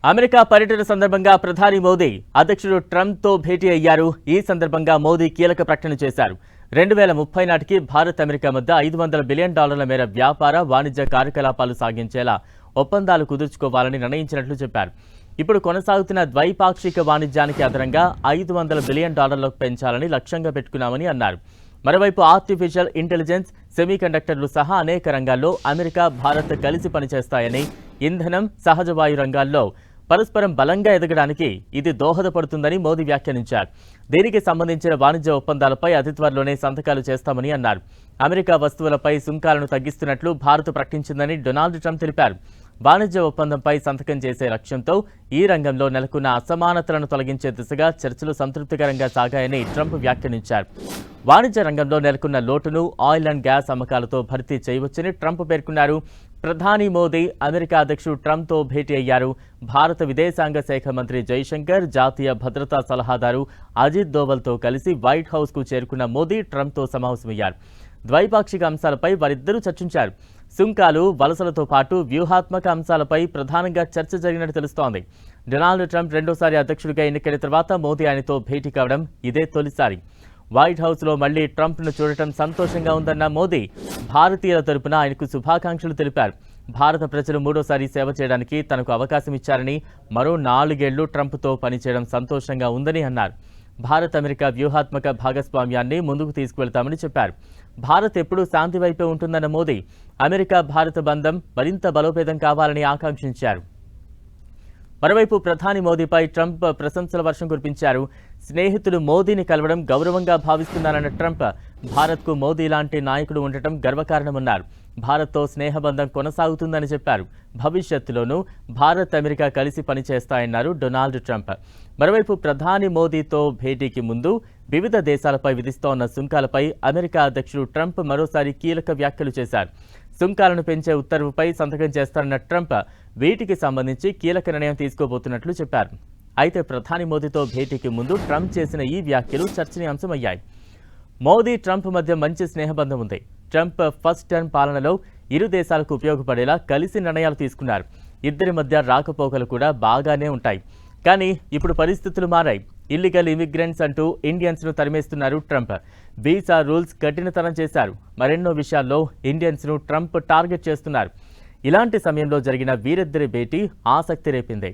America పర్యటన సందర్భంగా ప్రధాని మోదీ అధ్యక్షుడు ట్రంప్తో భేటీ అయ్యారు. ఈ సందర్భంగా మోదీ కీలక ప్రకటన చేశారు. 2030 నాటికి భారత్ అమెరికా మధ్య $500 బిలియన్ మేర వ్యాపార వాణిజ్య కార్యకలాపాలు సాగించేలా ఒప్పందాలు కుదుర్చుకోవాలని నిర్ణయించినట్లు చెప్పారు. ఇప్పుడు కొనసాగుతున్న ద్వైపాక్షిక వాణిజ్యానికి అదనంగా $500 బిలియన్ పెంచాలని లక్ష్యంగా పెట్టుకున్నామని అన్నారు. మరోవైపు ఆర్టిఫిషియల్ ఇంటెలిజెన్స్, సెమీకండక్టర్లు సహా అనేక రంగాల్లో అమెరికా, భారత్ కలిసి పనిచేస్తాయని, ఇంధనం, సహజ వాయు రంగాల్లో పరస్పరం బలంగా ఎదగడానికి ఇది దోహదపడుతుందని మోదీ వ్యాఖ్యానించారు. దీనికి సంబంధించిన వాణిజ్య ఒప్పందాలపై అతి త్వరలోనే సంతకాలు చేస్తామని అన్నారు. అమెరికా వస్తువులపై సుంకాలను తగ్గిస్తున్నట్లు భారత్ ప్రకటించిందని డొనాల్డ్ ట్రంప్ తెలిపారు. వాణిజ్య ఒప్పందంపై సంతకం చేసే లక్ష్యంతో ఈ రంగంలో నెలకొన్న అసమానతలను తొలగించే దిశగా చర్చలు సంతృప్తికరంగా సాగాయని ట్రంప్ వ్యాఖ్యానించారు. వాణిజ్య రంగంలో నెలకొన్న లోటును ఆయిల్ అండ్ గ్యాస్ అమ్మకాలతో భర్తీ చేయవచ్చని ట్రంప్ పేర్కొన్నారు. ప్రధాని మోదీ అమెరికా అధ్యక్షుడు ట్రంప్తో భేటీ అయ్యారు. భారత విదేశాంగ శాఖ మంత్రి జైశంకర్, జాతీయ భద్రతా సలహాదారు అజిత్ దోవల్తో కలిసి వైట్ హౌస్కు చేరుకున్న మోదీ ట్రంప్తో సమావేశమయ్యారు. ద్వైపాక్షిక అంశాలపై వారిద్దరూ చర్చించారు. సుంకాలు, వలసలతో పాటు వ్యూహాత్మక అంశాలపై ప్రధానంగా చర్చ జరిగినట్టు తెలుస్తోంది. డొనాల్డ్ ట్రంప్ రెండోసారి అధ్యక్షుడిగా ఎన్నికైన తర్వాత మోదీ ఆయనతో భేటీ కావడం ఇదే తొలిసారి. వైట్ హౌస్లో మళ్లీ ట్రంప్ను చూడటం సంతోషంగా ఉందన్న మోదీ భారతీయుల తరపున ఆయనకు శుభాకాంక్షలు తెలిపారు. భారత ప్రజలు మూడోసారి సేవ చేయడానికి తనకు అవకాశం ఇచ్చారని, మరో 4 ఏళ్లు ట్రంప్తో పనిచేయడం సంతోషంగా ఉందని అన్నారు. భారత్ అమెరికా వ్యూహాత్మక భాగస్వామ్యాన్ని ముందుకు తీసుకువెళ్తామని చెప్పారు. భారత్ ఎప్పుడూ శాంతి వైపే ఉంటుందన్న మోదీ అమెరికా భారత బంధం మరింత బలోపేతం కావాలని ఆకాంక్షించారు. మరోవైపు ప్రధాని మోదీపై ట్రంప్ ప్రశంసల వర్షం కురిపించారు. స్నేహితులు మోదీని కలవడం గౌరవంగా భావిస్తున్నారన్న ట్రంప్ భారత్కు మోదీ లాంటి నాయకుడు ఉండటం గర్వకారణమన్నారు. భారత్తో స్నేహబంధం కొనసాగుతుందని చెప్పారు. భవిష్యత్తులోనూ భారత్, అమెరికా కలిసి పనిచేస్తాయన్నారు డొనాల్డ్ ట్రంప్. మరోవైపు ప్రధాని మోదీతో భేటీకి ముందు వివిధ దేశాలపై విధిస్తోన్న సుంకాలపై అమెరికా అధ్యక్షుడు ట్రంప్ మరోసారి కీలక వ్యాఖ్యలు చేశారు. సుంకాలను పెంచే ఉత్తర్వుపై సంతకం చేస్తారన్న ట్రంప్ వీటికి సంబంధించి కీలక నిర్ణయం తీసుకోబోతున్నట్లు చెప్పారు. అయితే ప్రధాని మోదీతో భేటీకి ముందు ట్రంప్ చేసిన ఈ వ్యాఖ్యలు చర్చనీయాంశమయ్యాయి. మోదీ, ట్రంప్ మధ్య మంచి స్నేహబంధం ఉంది. ట్రంప్ ఫస్ట్ టర్మ్ పాలనలో ఇరు దేశాలకు ఉపయోగపడేలా కలిసి నిర్ణయాలు తీసుకున్నారు. ఇద్దరి మధ్య రాకపోకలు కూడా బాగానే ఉంటాయి. కానీ ఇప్పుడు పరిస్థితులు మారాయి. ఇల్లీగల్ ఇమిగ్రెంట్స్ అంటూ ఇండియన్స్ను తరిమేస్తున్నారు ట్రంప్. వీసా రూల్స్ కఠినతరం చేశారు. మరెన్నో విషయాల్లో ఇండియన్స్ను ట్రంప్ టార్గెట్ చేస్తున్నారు. ఇలాంటి సమయంలో జరిగిన వీరిద్దరి భేటీ ఆసక్తి రేపింది.